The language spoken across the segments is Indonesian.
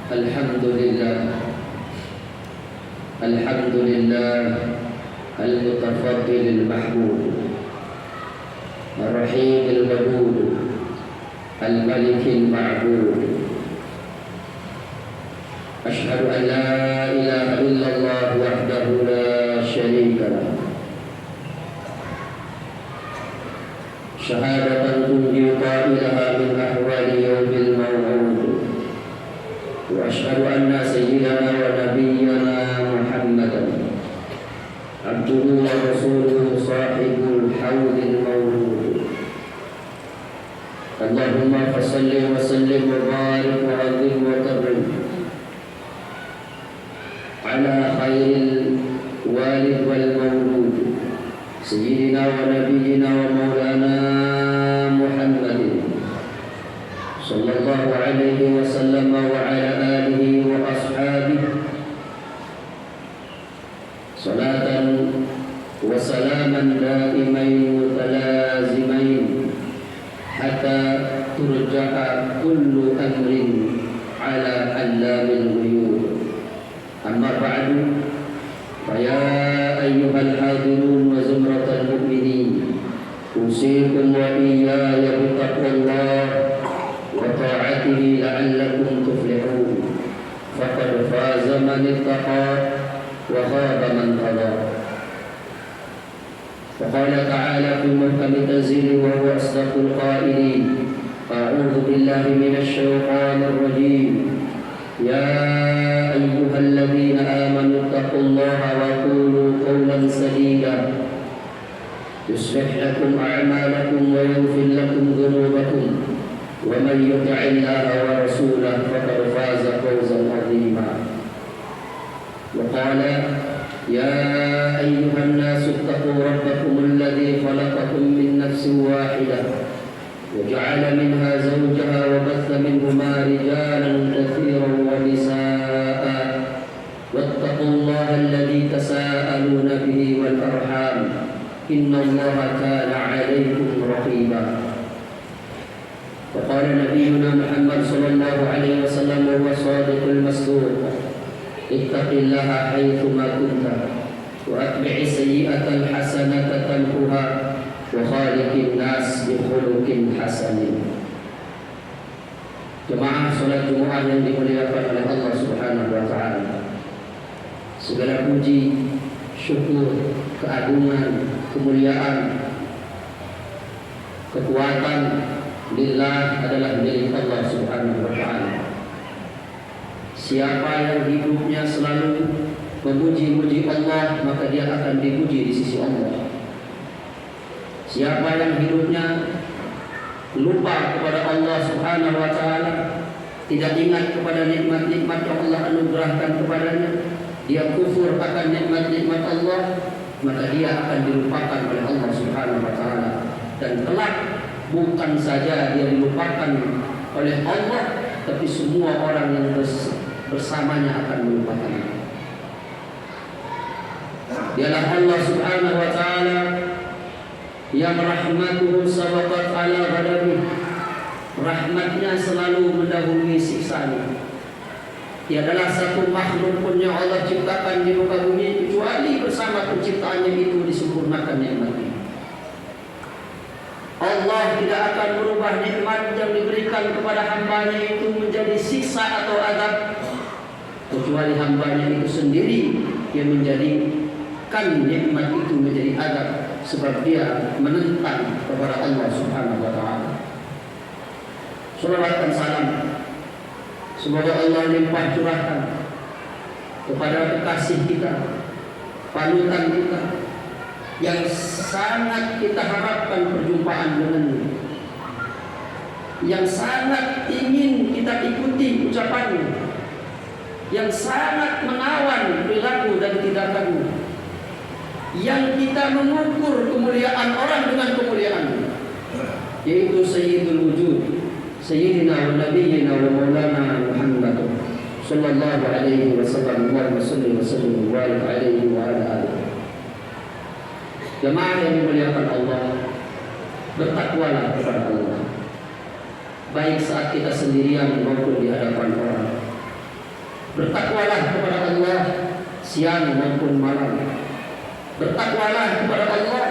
الحمد لله المتفضل المحمود الرحيم الودود الملك المعبود. أشهد أن لا إله إلا الله وحده لا شريك له شهادة تنجي قائلها من أهوال يوم الموعود. وأشهد أن سيدنا ونبينا محمدا عبده ورسوله صاحب الحوض المولود. اللهم فصل وسلم وبارك وعظم وكرم على خير الوالد والمولود سيدنا ونبينا ومولانا محمد صلى الله عليه وسلم وعلى آله وأصحابه صلاة وسلاما دائمين متلازمين حتى ترجع كل أمر على علام الغيوب. أما بعد، فيا أيها الحاضرون وزمرة المؤمنين، أوصيكم وإياي بتقوى الله وطاعته لعلكم تفلحون. فقد فاز من اتقى وخاب من طغى. وقال تعالى في محكم تنزيله وهو أصدق القائلين: أعوذ بالله من الشيطان الرجيم. يا أيها الذين آمنوا اتقوا الله وقولوا قولا سديدا يصلح لكم أعمالكم ويغفر لكم ذنوبكم ومن يطع الله ورسوله فقد فاز فوزا عظيما. وقال: يا أيها الناس اتقوا ربكم الذي خلقكم من نفس واحدة وجعل منها زوجها وبث منهما رجالا كثيرا ونساء واتقوا الله الذي تساءلون به والأرحام إن الله كان عليكم رقيبا. وقال نبينا محمد صلى الله عليه وسلم وهو الصادق المصدوق: اتق الله حيثما كنت وأتبع السيئة الحسنة تمحها وخالق الناس بخلق حسن. Jemaah salat Jumat yang dimuliakan oleh Allah Subhanahu wa taala. Segala puji, syukur, keagungan, kemuliaan, kekuatan lillah adalah milik Allah Subhanahu wa taala. Siapa yang hidupnya selalu memuji-muji Allah, maka dia akan dipuji di sisi Allah. Siapa yang hidupnya lupa kepada Allah Subhanahu wa taala, tidak ingat kepada nikmat-nikmat yang Allah anugerahkan kepadanya, dia kufur akan nikmat-nikmat Allah, maka dia akan dilupakan oleh Allah Subhanahu wa taala. Dan kelak bukan saja dia dilupakan oleh Allah, tapi semua orang yang bersamanya akan melupakannya. Dialah Allah Subhanahu wa taala yang rahmatuhu sabaqat ala ghadabi, rahmatnya selalu mendahului siksanya. Tiadalah satu makhluk pun yang Allah ciptakan di muka bumi kecuali bersama penciptaannya itu disempurnakan nikmatnya. Allah tidak akan merubah nikmat yang diberikan kepada hambanya itu menjadi siksa atau azab, kecuali hambanya itu sendiri yang menjadikan nikmat itu menjadi azab, sebab dia menentang kepada Allah Subhanahu wa taala. Salawat dan salam semoga Allah limpah curahkan kepada kekasih kita, panutan kita, yang sangat kita harapkan perjumpaan dengannya, yang sangat ingin kita ikuti ucapannya, yang sangat menawan perilaku dan tindakannya, yang kita mengukur kemuliaan orang dengan kemuliaannya, yaitu Sayyidul Wujud, Sayyidina wa Nabiyyina wa Maulana Muhammad sallallahu alaihi wasallam. Allahumma salli wa sallim wa barik alaihi wa ala alihi. Jemaah yang dimuliakan Allah, bertakwalah kepada Allah. baik saat kita sendirian maupun di hadapan orang. Bertakwalah kepada Allah siang maupun malam. Bertakwalah kepada Allah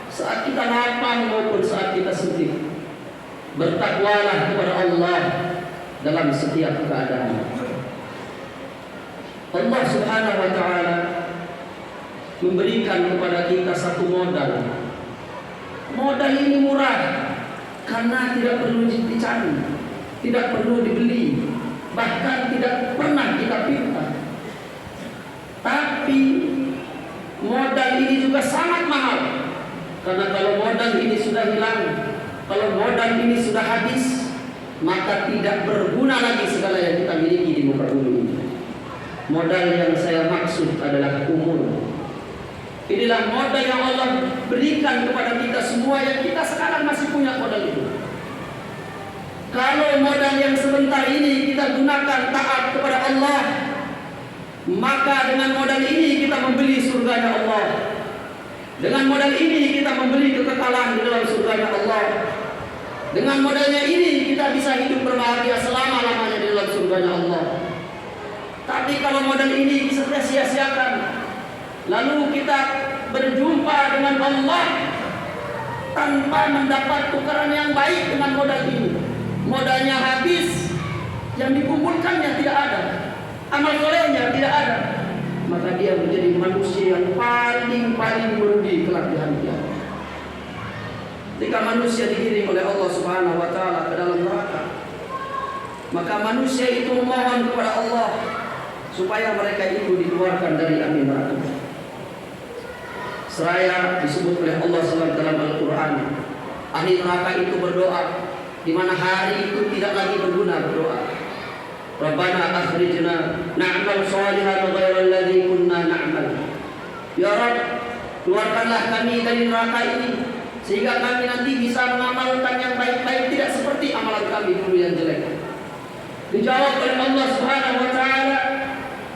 saat kita lapang maupun saat kita sedih. Bertakwalah kepada Allah dalam setiap keadaan. Allah Subhanahu wa taala memberikan kepada kita satu modal. Modal ini murah karena tidak perlu dicari, tidak perlu dibeli, bahkan tidak pernah kita pinta. Tapi modal ini juga sangat mahal, karena kalau modal ini sudah hilang, kalau modal ini sudah habis, maka tidak berguna lagi segala yang kita miliki di muka bumi ini. Modal yang saya maksud adalah umur. Inilah modal yang Allah berikan kepada kita semua, yang kita sekarang masih punya modal itu. Kalau modal yang sebentar ini kita gunakan taat kepada Allah, maka dengan modal ini kita membeli surganya Allah. Dengan modal ini kita membeli kekekalan di dalam surganya Allah. Dengan modalnya ini kita bisa hidup berbahagia selama-lamanya di dalam surganya Allah. Tapi kalau modal ini bisa kita sia-siakan, lalu kita berjumpa dengan Allah tanpa mendapat tukaran yang baik dengan modal ini, modalnya habis, yang dikumpulkannya tidak ada, amal solehnya tidak ada, maka dia menjadi manusia yang paling merugi kelak di hari kiamat. Ketika manusia digiring oleh Allah Subhanahu wa taala ke dalam neraka, maka manusia itu memohon kepada Allah supaya mereka itu dikeluarkan dari api neraka. Seraya disebut oleh Allah SWT dalam Al-Quran, ahli neraka itu berdoa, di mana hari itu tidak lagi berguna berdoa. Rabbana akhrijna na'mal shalihan ghairal ladzi kunna na'mal. Ya Rabb, keluarkanlah kami dari neraka ini, sehingga kami nanti bisa mengamalkan yang baik-baik, tidak seperti amalan kami dulu yang jelek. Dijawab oleh Allah Subhanahu wa taala,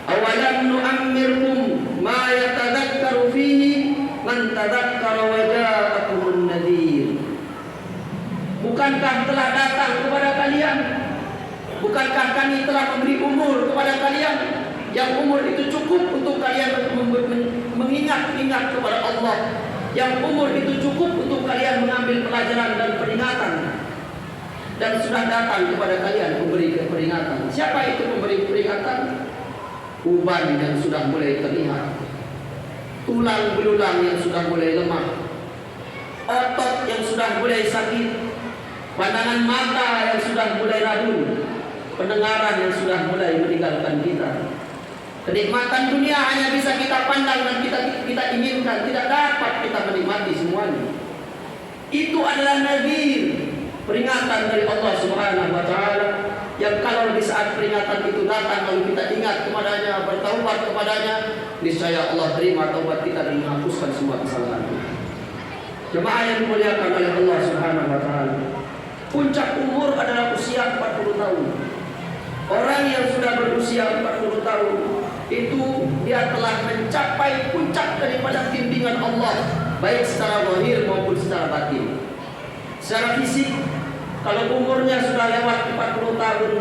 awalam nu'ammirkum ma yatadhakkaru fihi man tadzakkara wa ja'akumun nadhir. Bukankah telah datang kepada kalian, bukankah kami telah memberi umur kepada kalian, yang umur itu cukup untuk kalian mengingat-ingat kepada Allah, yang umur itu cukup untuk kalian mengambil pelajaran dan peringatan, dan sudah datang kepada kalian memberi peringatan. Siapa itu memberi peringatan? Uban yang sudah mulai terlihat, tulang belulang yang sudah mulai lemah, otot yang sudah mulai sakit, pandangan mata yang sudah mulai rapuh, pendengaran yang sudah mulai meninggalkan kita. Kenikmatan dunia hanya bisa kita pandang dan kita inginkan, tidak dapat kita menikmati semuanya. Itu adalah nadhir, peringatan dari Allah Subhanahu wa taala, yang kalau di saat peringatan itu datang lalu kita ingat kepadanya, bertaubat kepadanya, niscaya Allah terima taubat kita dan menghapuskan semua kesalahan kita. Jemaah yang dimuliakan oleh Allah Subhanahu wa taala, puncak umur adalah usia 40 tahun. Orang yang sudah berusia 40 tahun itu dia telah mencapai puncak daripada bimbingan Allah, baik secara zahir maupun secara batin. Secara fisik, kalau umurnya sudah lewat 40 tahun,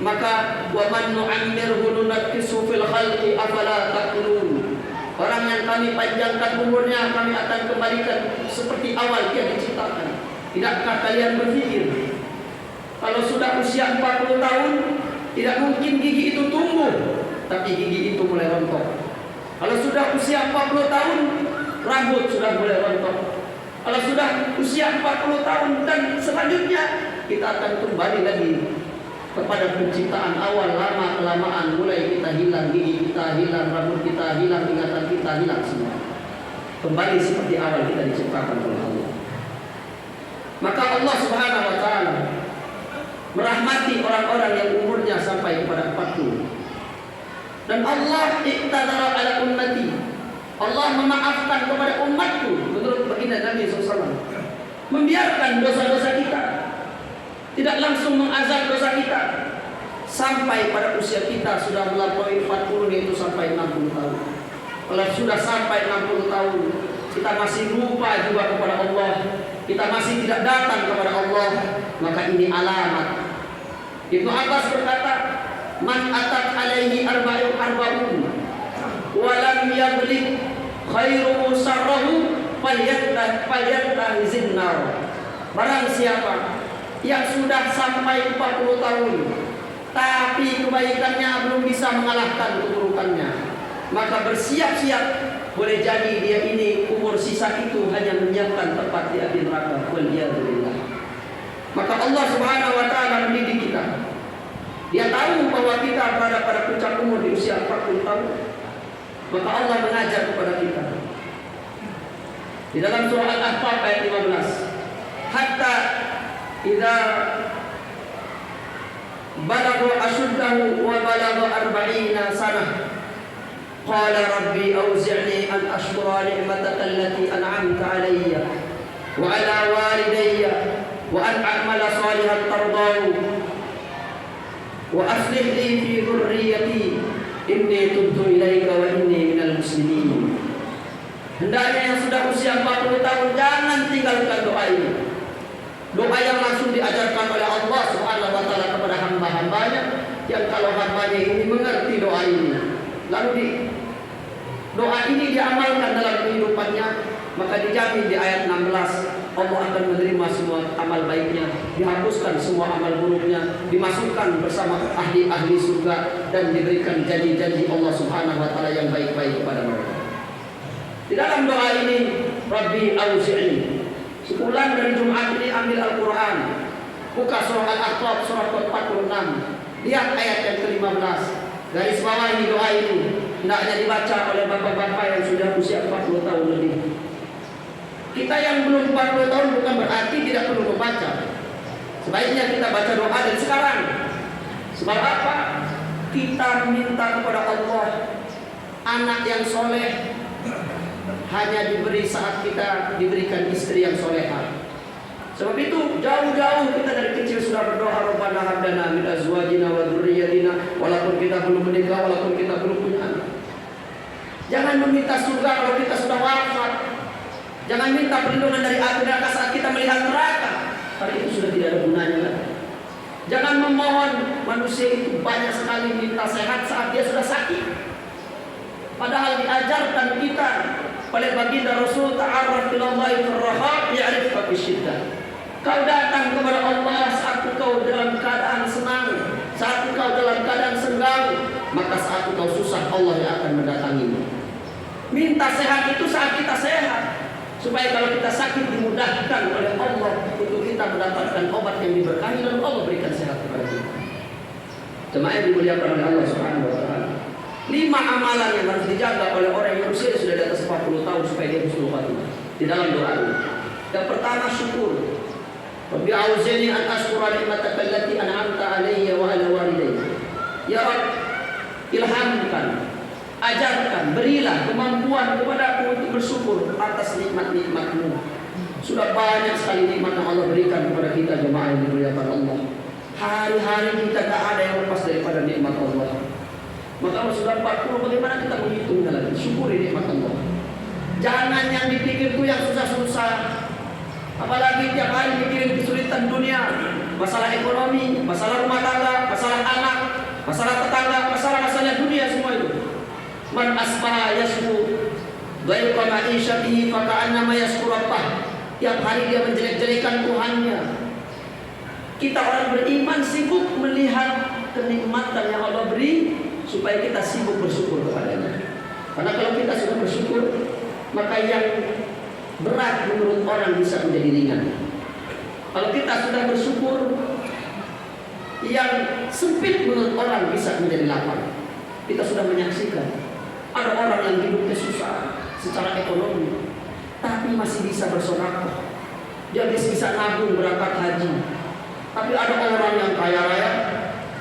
maka wa man nu'ammirhu nunakkisu fil khalqi afala taqilun. Orang yang kami panjangkan umurnya, kami akan kembalikan seperti awal dia diciptakan. Tidakkah kalian berpikir, kalau sudah usia 40 tahun, tidak mungkin gigi itu tumbuh, tapi gigi itu mulai rontok. Kalau sudah usia 40 tahun, rambut sudah mulai rontok. Kalau sudah usia 40 tahun dan selanjutnya, kita akan kembali lagi kepada penciptaan awal. Lama-kelamaan mulai kita hilang, gigi kita hilang, rambut kita hilang, ingatan kita hilang semua. Kembali seperti awal kita diciptakan oleh Allah. Maka Allah Subhanahu wa taala merahmati orang-orang yang umurnya sampai kepada 40. Dan Allah iqtadara ala ummati, Allah memaafkan kepada umatku menurut baginda Nabi SAW, membiarkan dosa-dosa kita, tidak langsung mengazab dosa kita sampai pada usia kita sudah melampaui 40, yaitu sampai 60 tahun. Kalau sudah sampai 60 tahun kita masih lupa juga kepada Allah, kita masih tidak datang kepada Allah, maka ini alamat. Ibnu Abbas berkata, man atat alaihi arba'un wa lam yabligh khairu sarrahu falyantahizin nar. Barang siapa yang sudah sampai 40 tahun tapi kebaikannya belum bisa mengalahkan keburukannya, maka bersiap-siap, boleh jadi dia ini umur sisa itu hanya menyiapkan tempat di api neraka. Waliyadzubillah. Maka Allah Subhanahu wa taala mendidik kita. Dia tahu bahwa kita berada pada puncak umur di usia 40 tahun. Maka Allah mengajar kepada kita. Di dalam surah Al-Ahqaf ayat 15, hatta idza balagha ashuddahu wa balagha 40 sanah qala rabbi awzi'ni an ashkura ni'mataka allati an'amta 'alayya wa 'ala walidayya wa an a'mala salihan tardahu wa aslih li fi dhurriyyati inni tubtu ilaika wa inni minal muslimin. Hendaknya yang sudah usia 40 tahun jangan tinggalkan doa ini. Doa yang langsung diajarkan oleh Allah Subhanahu wa taala kepada hamba-hambanya, yang kalau hambanya ini mengerti doa ini, lalu doa ini diamalkan dalam kehidupannya, maka dijamin di ayat 16 Allah akan menerima semua amal baiknya, dihapuskan semua amal buruknya, dimasukkan bersama ahli-ahli surga, dan diberikan janji-janji Allah Subhanahu wa taala yang baik-baik kepada mereka. Di dalam doa ini, Rabbi auzi'ni. Sepulang dari Jumat ini ambil Al-Quran, buka surah Al-Ahqaf surah ke-46, lihat ayat yang ke-15, garis bawahi doa ini. Hendaknya dibaca oleh bapak-bapak yang sudah usia 40 tahun lebih. Kita yang belum 40 tahun bukan berarti tidak perlu membaca. Sebaiknya kita baca doa dari sekarang. Sebab apa? Kita minta kepada Allah anak yang soleh hanya diberi saat kita diberikan istri yang soleha. Sebab itu jauh-jauh kita dari kecil sudah berdoa, Rabbana hab lana min azwajina wa dzurriyyatina, walaupun kita belum menikah, walaupun kita belum punya anak. Jangan meminta surga kalau kita sudah wafat. Jangan minta perlindungan dari api neraka saat kita melihat neraka, karena itu sudah tidak ada gunanya lagi. Jangan memohon, manusia itu banyak sekali minta sehat saat dia sudah sakit. Padahal diajarkan kita oleh baginda Rasul, ta'arraf ilallahi firraha ya'rifka fisyiddah. Kau datang kepada Allah saat kau dalam keadaan senang, saat kau dalam keadaan senggang, maka saat kau susah Allah yang akan mendatangimu. Minta sehat itu saat kita sehat, supaya kalau kita sakit dimudahkan oleh Allah untuk kita mendapatkan obat yang diberkahi, dan Allah berikan sehat kepada kita. Jemaah yang dimuliakan oleh Allah Subhanahu wa taala. 5 amalan yang harus dijaga oleh orang yang usia sudah di atas 40 tahun supaya dia husnul khatimah di dalam doa ini. Yang pertama, syukur. Rabbi auzi'ni an ashkura ni'mataka allati an'amta 'alayya wa 'ala walidayya. Ya Rabb, ilhamkan, ajarkan, berilah kemampuan kepadaku untuk bersyukur atas nikmat-nikmat-Mu. Sudah banyak sekali nikmat yang Allah berikan kepada kita, jemaah yang dimuliakan Allah. Hari-hari kita tak ada yang lepas daripada nikmat Allah. Maka kalau sudah 40, bagaimana kita menghitungnya lagi? Syukuri nikmat Allah. Jangan yang dipikir itu yang susah-susah. Apalagi tiap hari mikirin kesulitan dunia, masalah ekonomi, masalah rumah tangga, masalah anak, masalah tetangga, masalah-masalah dunia semua itu. Man asbaha yasbu dhaiqa ma'isyatihi faka'annama yasku rabbah. Tiap hari dia menjelek-jelekan Tuhannya. Kita orang beriman sibuk melihat kenikmatan yang Allah beri, supaya kita sibuk bersyukur kepadanya. Karena kalau kita sudah bersyukur, maka yang berat menurut orang bisa menjadi ringan. Kalau kita sudah bersyukur, yang sempit menurut orang bisa menjadi lapang. Kita sudah menyaksikan ada orang yang hidupnya susah secara ekonomi, tapi masih bisa bersedekah. Dia bisa nabung berangkat haji. Tapi ada orang yang kaya raya,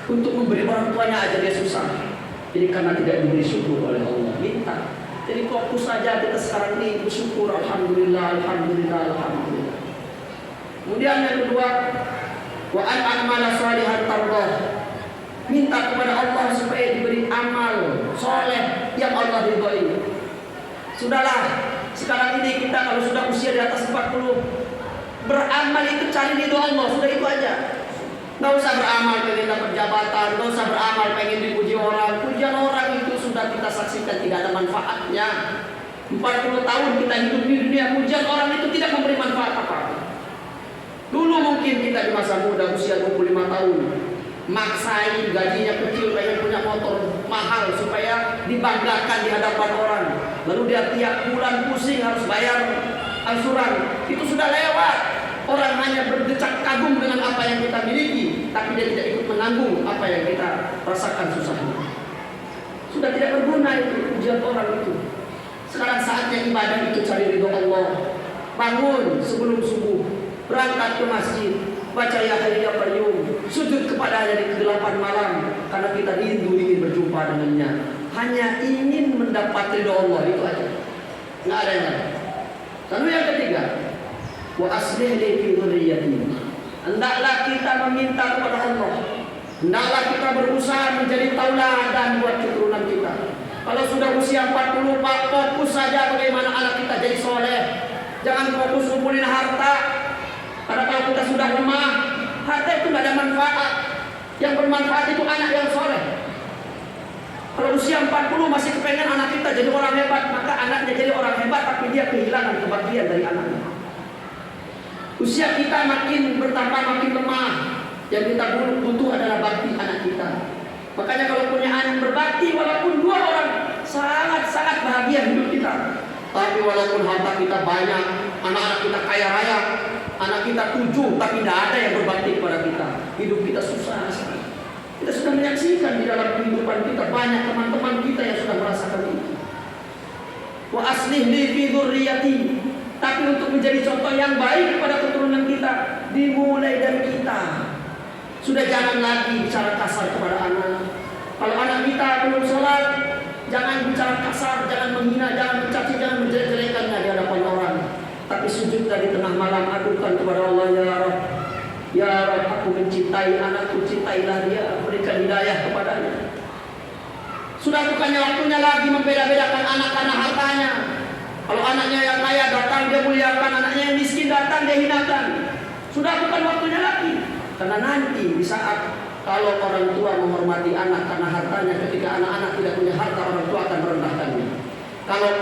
untuk memberi orang tuanya aja dia susah. Jadi karena tidak diberi syukur oleh Allah, minta. Jadi fokus saja kita sekarang ini bersyukur, alhamdulillah, alhamdulillah, alhamdulillah. Kemudian yang kedua, wa an a'mala shalihan tardah. Minta kepada Allah supaya diberi amal soleh yang Allah ridhoi. Sudahlah, sekarang ini kita kalau sudah usia di atas 40, beramal itu cari ridho Allah, sudah itu aja. Nggak usah beramal pengen dapat jabatan, nggak usah beramal pengen dipuji orang. Pujian orang itu sudah kita saksikan tidak ada manfaatnya. 40 tahun kita hidup di dunia, pujian orang itu tidak memberi manfaat apa-apa. Dulu mungkin kita di masa muda usia 25 tahun maksain gajinya kecil pengen punya motor mahal supaya dibanggakan di hadapan orang. Lalu dia tiap bulan pusing harus bayar angsuran. Itu sudah lewat. Orang hanya berdecak kagum dengan apa yang kita miliki, tapi dia tidak ikut menanggung apa yang kita rasakan susahnya. Sudah tidak berguna itu pujian orang itu. Sekarang saatnya ibadah itu cari ridho Allah. Bangun sebelum subuh, berangkat ke masjid, baca ya hayyu ya qayyum, sujud kepadanya di kegelapan malam karena kita rindu ingin berjumpa dengannya. Hanya ingin mendapat ridho Allah, itu aja. Nggak ada yang lain. Lalu yang ketiga, wa aslih li fi dzurriyyati. Hendaklah kita meminta kepada Allah. Hendaklah kita berusaha menjadi tauladan buat keturunan kita. Kalau sudah usia 40, Pak, fokus saja bagaimana anak kita jadi soleh. Jangan fokus kumpulin harta. Karena kalau kita sudah lemah, harta itu tidak ada manfaat. Yang bermanfaat itu anak yang soleh. Kalau usia 40 masih kepengen anak kita jadi orang hebat, maka anaknya jadi orang hebat, tapi dia kehilangan kebahagiaan dari anaknya. Usia kita makin bertambah, makin lemah. Yang kita butuh adalah bakti anak kita. Makanya kalau punya anak berbakti, walaupun 2 orang, sangat-sangat bahagia hidup kita. Tapi walaupun harta kita banyak, anak-anak kita kaya raya, anak kita 7, tapi tidak ada yang berbakti kepada kita, hidup kita susah sekali. Kita sudah menyaksikan di dalam kehidupan kita banyak teman-teman kita yang sudah merasakan itu. Wa aslih li fi dzurriyyati. Tapi untuk menjadi contoh yang baik kepada keturunan kita, dimulai dari kita. Sudah jangan lagi bicara kasar kepada anak. Kalau anak kita belum sholat, jangan bicara kasar, jangan menghina, jangan mencaci, jangan menjelek-jelekannya di hadapan orang. Tapi sujud dari tengah malam, adukan kepada Allah, ya Rabb, ya Rabb, aku mencintai anakku, cintailah dia, berikan hidayah kepadanya. Sudah bukannya waktunya lagi membeda-bedakan anak karena hartanya. Kalau anaknya yang kaya datang dia muliakan, anaknya yang miskin datang dia hinakan. Sudah bukan waktunya lagi. Karena nanti di saat kalau orang tua menghormati anak karena hartanya, ketika anak-anak tidak punya harta, orang tua akan merendahkannya. Kalau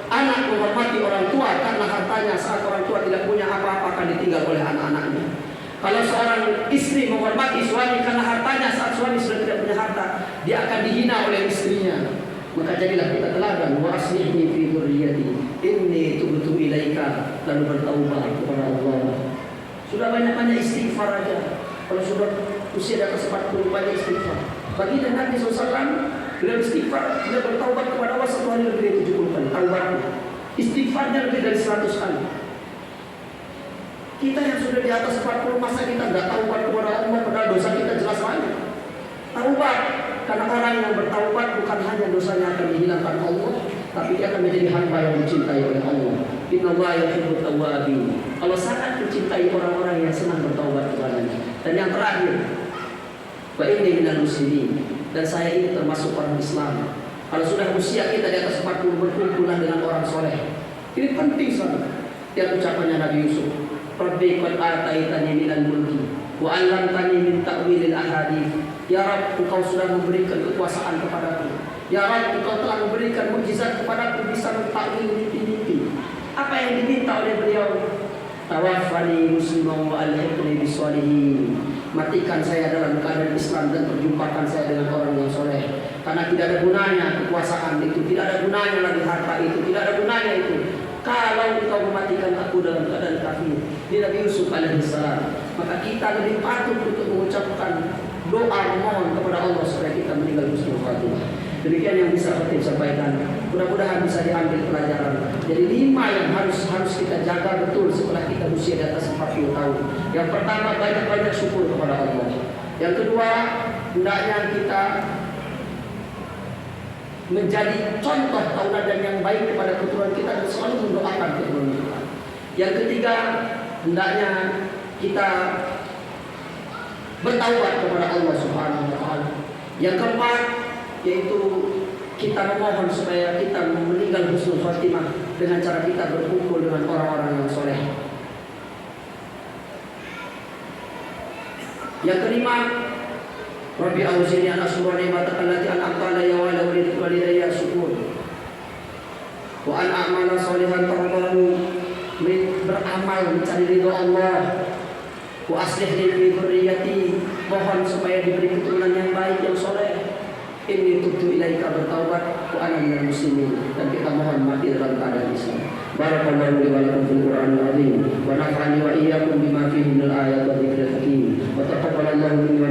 anak menghormati orang tua karena hartanya, saat orang tua tidak punya apa-apa akan ditinggal oleh anak-anaknya. Kalau seorang istri menghormati suami karena hartanya, saat suami sudah tidak punya harta, dia akan dihina oleh istrinya. Maka jadilah kita teladan. Wa aslihni fi dzurriyyati inni tubtu ilaika, lalu bertaubat kepada Allah. Sudah banyak-banyak istighfar aja. Kalau sudah usia di atas 40, banyak istighfar. Bagi Nabi SAW, beliau istighfar, beliau bertaubat kepada Allah 1 hari lebih dari 70 kali. Taubatnya, istighfarnya lebih dari 100 kali. Kita yang sudah di atas 40, masa kita nggak taubat kepada Allah, padahal dosa kita jelas banyak. Taubat, karena orang yang bertaubat bukan hanya dosanya akan dihilangkan Allah, tapi dia akan menjadi hamba yang dicintai oleh Allah. Innallaha yuhibbut tawwabin. Allah sangat mencintai orang-orang yang senang bertaubat kepadanya. Dan yang terakhir, wa inni minal muslimin, dan saya ini termasuk orang Islam. Kalau sudah usia kita di atas 40, berkumpulan dengan orang soleh. Ini penting sekali. Yang ucapannya Nabi Yusuf, Rabbi qad ataitani minal mulki wa 'allamtani min ta'wilil ahadits. Ya Rabb, Engkau sudah memberikan kekuasaan kepadaku. Ya Rabb, Engkau telah memberikan mukjizat kepadaku, bisa mentakwil mimpi-mimpi. Apa yang diminta oleh beliau? Tawaffani musliman wa alhiqni bis-shalihin. Matikan saya dalam keadaan Islam dan perjumpakan saya dengan orang yang soleh. Karena tidak ada gunanya kekuasaan itu, tidak ada gunanya lagi harta itu, tidak ada gunanya itu kalau engkau mematikan aku dalam keadaan kafir. Di Nabi Yusuf alaihissalam, maka kita lebih patut untuk mengucapkan doa memohon kepada Allah supaya kita meninggal husnul khatimah. Demikian yang bisa saya sampaikan. Mudah-mudahan bisa diambil pelajaran. Jadi 5 yang harus kita jaga betul setelah kita usia di atas 40 tahun. Yang pertama, banyak-banyak syukur kepada Allah. Yang kedua, hendaknya kita menjadi contoh tauladan yang baik kepada keturunan kita dan selalu mendoakan keturunan kita. Yang ketiga, hendaknya kita bertaubat kepada Allah Subhanahu wa taala. Yang keempat, yaitu kita memohon supaya kita meninggal husnul khatimah dengan cara kita berkumpul dengan orang-orang yang soleh. Yang kelima, Rabbi auzi'ni an ashkura ni'mataka allati an'amta alayya wa ala walidayya syukur. Wa an a'mala sholihan tardahu, beramal mencari ridho Allah. Wa aslih li fi dzurriyyati, mohon supaya diberi keturunan yang baik yang soleh. Inni tubtu ilaika, bertaubat, wa ana minal muslimin, dan kita mohon mati dalam keadaan Islam. Barakallahu li wa lakum fil Qur'anil azim wa nafa'ani wa iyyakum bima fihi minal ayati wa dzikril hakim wa taqabbalallahu minni